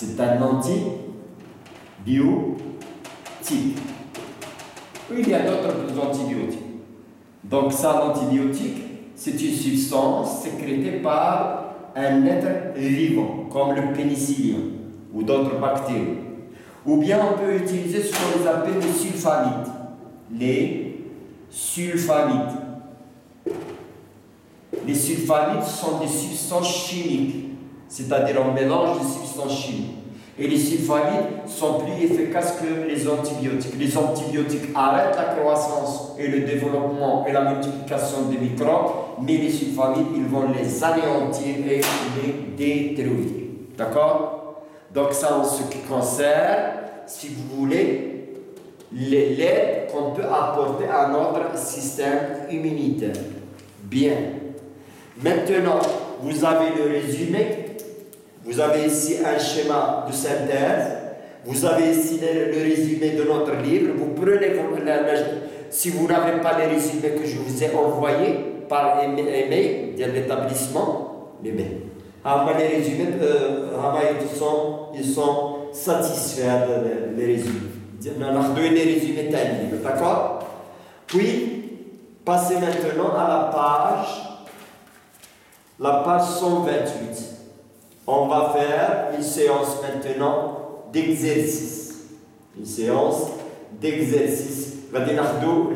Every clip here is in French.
C'est un antibiotique. Oui, il y a d'autres antibiotiques. Donc ça, l'antibiotique, c'est une substance sécrétée par un être vivant, comme le pénicillium ou d'autres bactéries. Ou bien on peut utiliser ce qu'on appelle les sulfamides. Les sulfamides. Les sulfamides sont des substances chimiques, c'est-à-dire un mélange de substances chimiques. Et les sulfamides sont plus efficaces que les antibiotiques. Les antibiotiques arrêtent la croissance et le développement et la multiplication des microbes, mais les sulfamides, ils vont les anéantir et les détruire. D'accord? Donc ça, en ce qui concerne, si vous voulez, l'aide qu'on peut apporter à notre système immunitaire. Bien. Maintenant, vous avez le résumé. Vous avez ici un schéma de synthèse. Vous avez ici le résumé de notre livre. Vous prenez, si vous n'avez pas les résumés que je vous ai envoyés par email de l'établissement, les résumés, ils sont satisfaits des résumés. On a donné les résumés tel livre, d'accord? Puis, passez maintenant à la page 128. On va faire une séance maintenant d'exercice. Une séance d'exercice. On va dire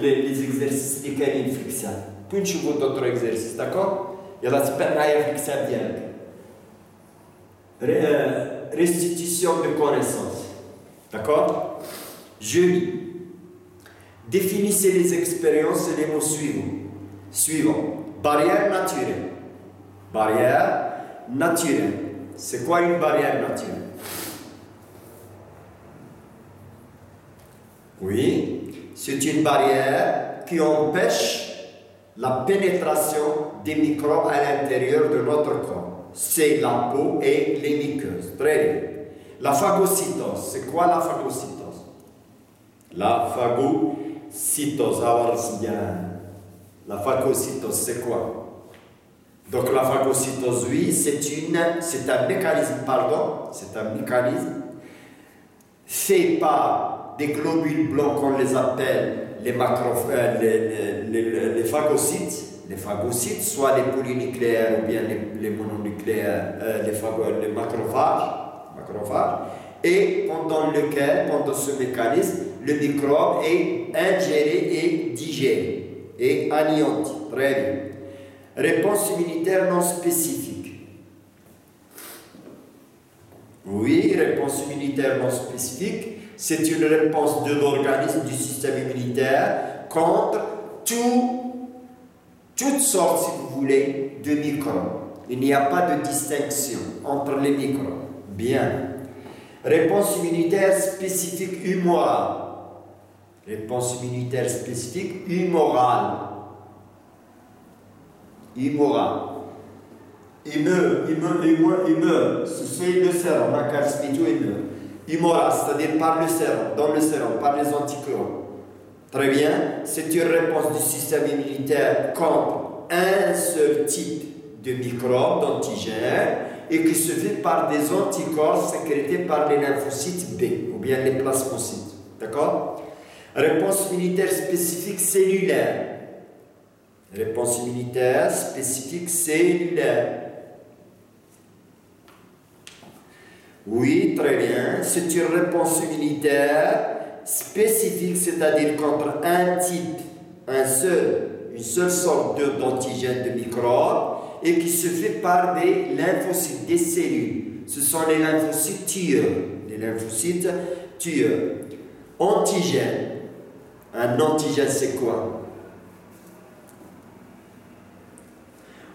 les exercices des canines flexibles. Puis nous avons d'autres exercices, d'accord? Il y a la flexible. Restitution de connaissances. D'accord? Je lis. Définissez les expériences et les mots suivants. Barrière naturelle. Barrière naturelle. C'est quoi une barrière naturelle? Oui, c'est une barrière qui empêche la pénétration des microbes à l'intérieur de notre corps. C'est la peau et les muqueuses. Très bien. La phagocytose, c'est quoi la phagocytose? La phagocytose, la phagocytose, c'est quoi? Donc la phagocytose, oui, c'est un mécanisme, fait par des globules blancs qu'on les appelle les phagocytes. Les phagocytes, soit les polynucléaires ou bien les mononucléaires, les macrophages, et pendant ce mécanisme, le microbe est ingéré et digéré et anéanti. Très bien. Réponse immunitaire non spécifique. Oui, réponse immunitaire non spécifique, c'est une réponse de l'organisme du système immunitaire contre toutes sortes, si vous voulez, de microbes. Il n'y a pas de distinction entre les microbes. Bien. Réponse immunitaire spécifique humorale. Réponse immunitaire spécifique humorale. Humorale. C'est le sérum, la calcimito humorale, c'est-à-dire par le sérum, dans le sérum, par les anticorps. Très bien, c'est une réponse du système immunitaire contre un seul type de microbe, d'antigène, et qui se fait par des anticorps sécrétés par les lymphocytes B, ou bien les plasmocytes. D'accord? Réponse immunitaire spécifique cellulaire. Réponse immunitaire spécifique cellulaire. Oui, très bien. C'est une réponse immunitaire spécifique, c'est-à-dire contre un type, une seule sorte d'antigène de microbe, et qui se fait par des lymphocytes, des cellules. Ce sont les lymphocytes tueurs. Les lymphocytes tueurs. Antigène. Un antigène, c'est quoi?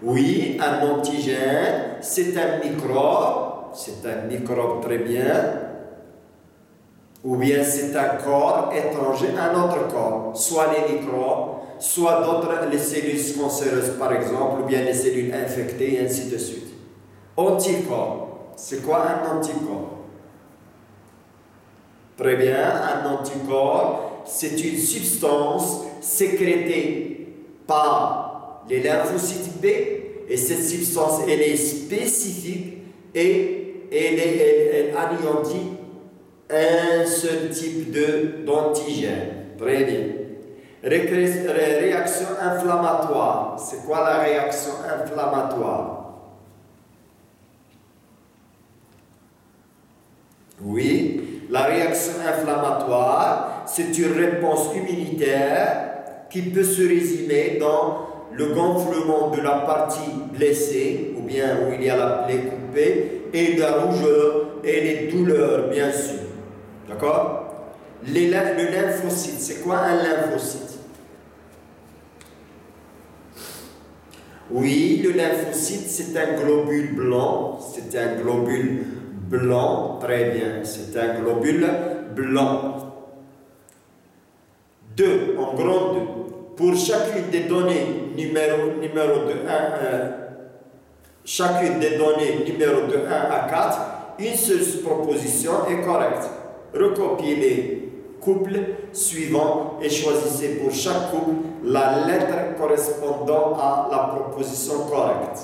Oui, un antigène, c'est un microbe très bien, ou bien c'est un corps étranger à notre corps, soit les microbes, soit les cellules cancéreuses par exemple, ou bien les cellules infectées, et ainsi de suite. Anticorps, c'est quoi un anticorps? Très bien, un anticorps, c'est une substance sécrétée par les lymphocytes B, et cette substance, elle est spécifique et elle anéantit un seul type d'antigène. Très bien. Réaction inflammatoire. C'est quoi la réaction inflammatoire? Oui, la réaction inflammatoire, c'est une réponse immunitaire qui peut se résumer dans le gonflement de la partie blessée, ou bien où il y a la plaie coupée, et la rougeur et les douleurs, bien sûr. D'accord? Le lymphocyte, c'est quoi un lymphocyte? Oui, le lymphocyte, c'est un globule blanc. C'est un globule blanc. Très bien, c'est un globule blanc. 2, en grand 2. Pour chacune des données numéro de 1 à 4, une seule proposition est correcte. Recopiez les couples suivants et choisissez pour chaque couple la lettre correspondant à la proposition correcte.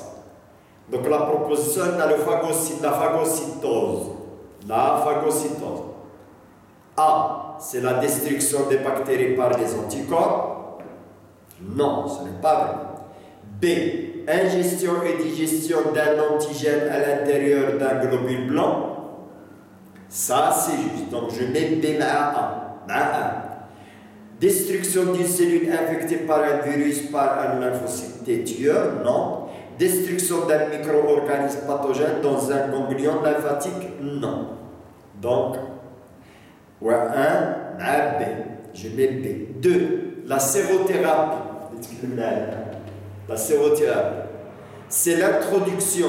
Donc la proposition est la phagocytose. La phagocytose. A, c'est la destruction des bactéries par les anticorps. Non, ce n'est pas vrai. B, ingestion et digestion d'un antigène à l'intérieur d'un globule blanc. Ça, c'est juste. Donc, je mets B à A. Destruction d'une cellule infectée par un virus, par un lymphocyte tueur. Non. Destruction d'un micro-organisme pathogène dans un ganglion lymphatique. Non. Donc, ouais, 1 à B. Je mets B. 2. La sérothérapie. La sérothérapie. C'est l'introduction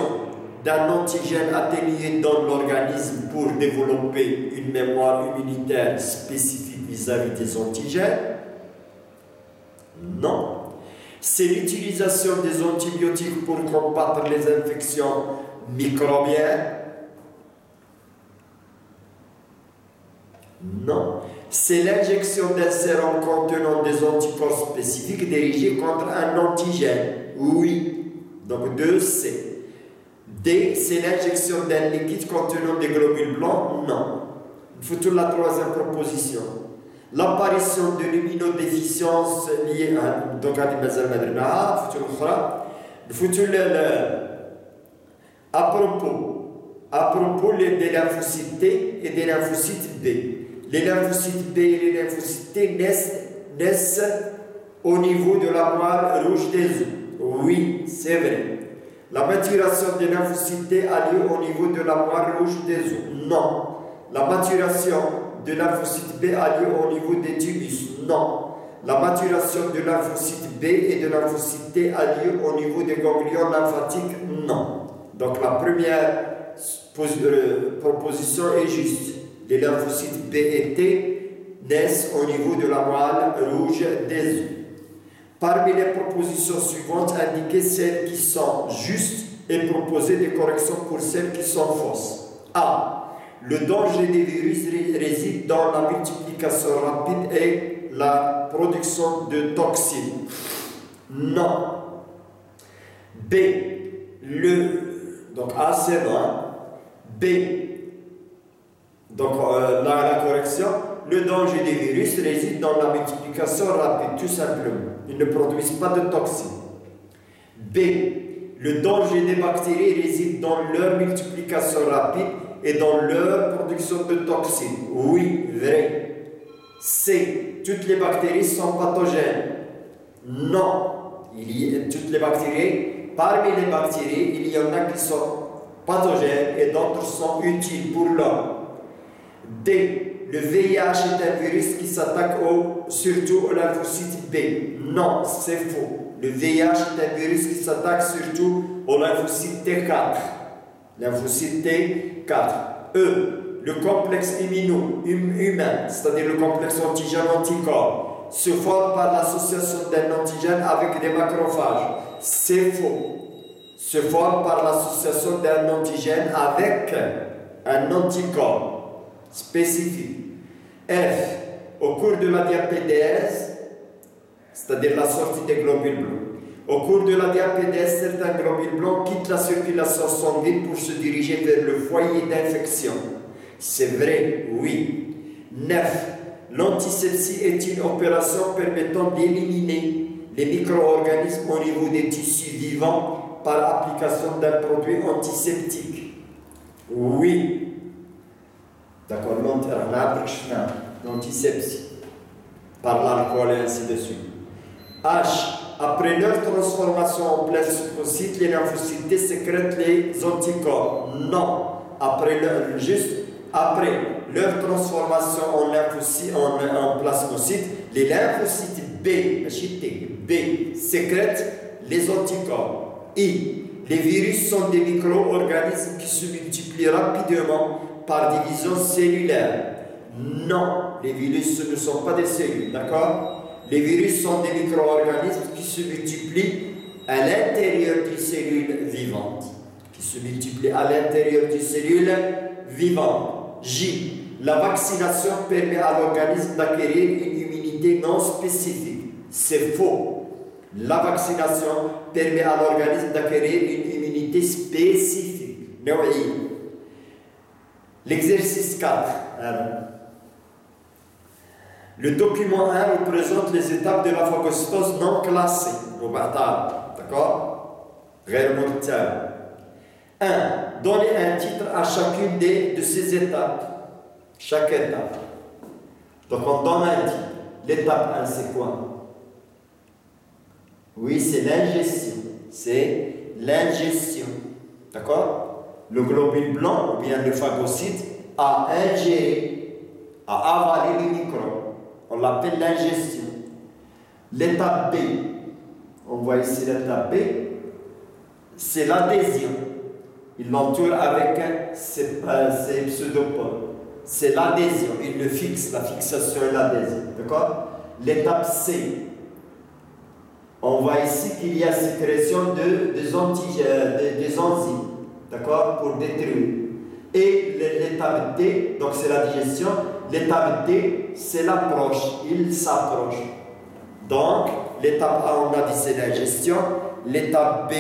d'un antigène atténué dans l'organisme pour développer une mémoire immunitaire spécifique vis-à-vis des antigènes? Non. C'est l'utilisation des antibiotiques pour combattre les infections microbiennes? Non. C'est l'injection d'un sérum contenant des anticorps spécifiques dirigés contre un antigène? Oui. Donc 2C. D, c'est l'injection d'un liquide contenant des globules blancs? Non. Futur la troisième proposition. L'apparition de l'immunodéficience liée à à propos des lymphocytes T et des lymphocytes B. Les lymphocytes B et les lymphocytes T naissent au niveau de la moelle rouge des os. Oui, c'est vrai. La maturation des lymphocytes T a lieu au niveau de la moelle rouge des os. Non. La maturation de lymphocyte B a lieu au niveau des tubus. Non. La maturation de lymphocyte B et de lymphocyte T a lieu au niveau des ganglions lymphatiques. Non. Donc la première proposition est juste. Les lymphocytes B et T naissent au niveau de la moelle rouge des os. Parmi les propositions suivantes, indiquez celles qui sont justes et proposez des corrections pour celles qui sont fausses. A. Le danger des virus réside dans la multiplication rapide et la production de toxines. Non. B. Donc A, c'est non. B. Donc la correction. Le danger des virus réside dans la multiplication rapide, tout simplement. Ils ne produisent pas de toxines. B. Le danger des bactéries réside dans leur multiplication rapide et dans leur production de toxines. Oui, vrai. C. Toutes les bactéries sont pathogènes. Non. Toutes les bactéries, parmi les bactéries, il y en a qui sont pathogènes et d'autres sont utiles pour l'homme. D. Le VIH est un virus qui s'attaque surtout au lymphocyte B. Non, c'est faux. Le VIH est un virus qui s'attaque surtout au lymphocyte T4. Lymphocyte T4. E. Le complexe humain, c'est-à-dire le complexe antigène-anticorps, se forme par l'association d'un antigène avec des macrophages. C'est faux. Se forme par l'association d'un antigène avec un anticorps spécifique. F. Au cours de la diapédèse, c'est-à-dire la sortie des globules blancs, Au cours de la diapédèse, certains globules blancs quittent la circulation sanguine pour se diriger vers le foyer d'infection. C'est vrai, oui. 9. L'antisepsie est une opération permettant d'éliminer les micro-organismes au niveau des tissus vivants par application d'un produit antiseptique. Oui. D'accord, l'antisepsie. Par l'alcool et ainsi de suite. H. Après leur transformation en plasmocytes, les lymphocytes T sécrètent les anticorps. Non. Après leur transformation en lymphocytes, en plasmocytes, les lymphocytes B sécrètent les anticorps. I. Les virus sont des micro-organismes qui se multiplient rapidement par division cellulaire. Non, les virus ne sont pas des cellules, d'accord? Les virus sont des micro-organismes qui se multiplient à l'intérieur d'une cellule vivante. J. La vaccination permet à l'organisme d'acquérir une immunité non spécifique. C'est faux. La vaccination permet à l'organisme d'acquérir une immunité spécifique. L'exercice 4. Le document 1 représente les étapes de la phagocytose non classée. D'accord? 1. Donnez un titre à chacune de ces étapes. Chaque étape. Donc on donne un titre. L'étape 1, c'est quoi? Oui, c'est l'ingestion. D'accord? Le globule blanc, ou bien le phagocyte, a ingéré, a avalé le microbe. On l'appelle l'ingestion. L'étape B, on voit ici l'étape B, c'est l'adhésion. Il l'entoure avec ses pseudopodes. C'est l'adhésion. Il le fixe, la fixation et l'adhésion. D'accord? L'étape C, on voit ici qu'il y a sécrétion des enzymes. D'accord? Pour détruire. Et l'étape D, donc c'est la digestion. L'étape D, c'est l'approche. Il s'approche. Donc, l'étape A, on a dit c'est l'ingestion. L'étape B,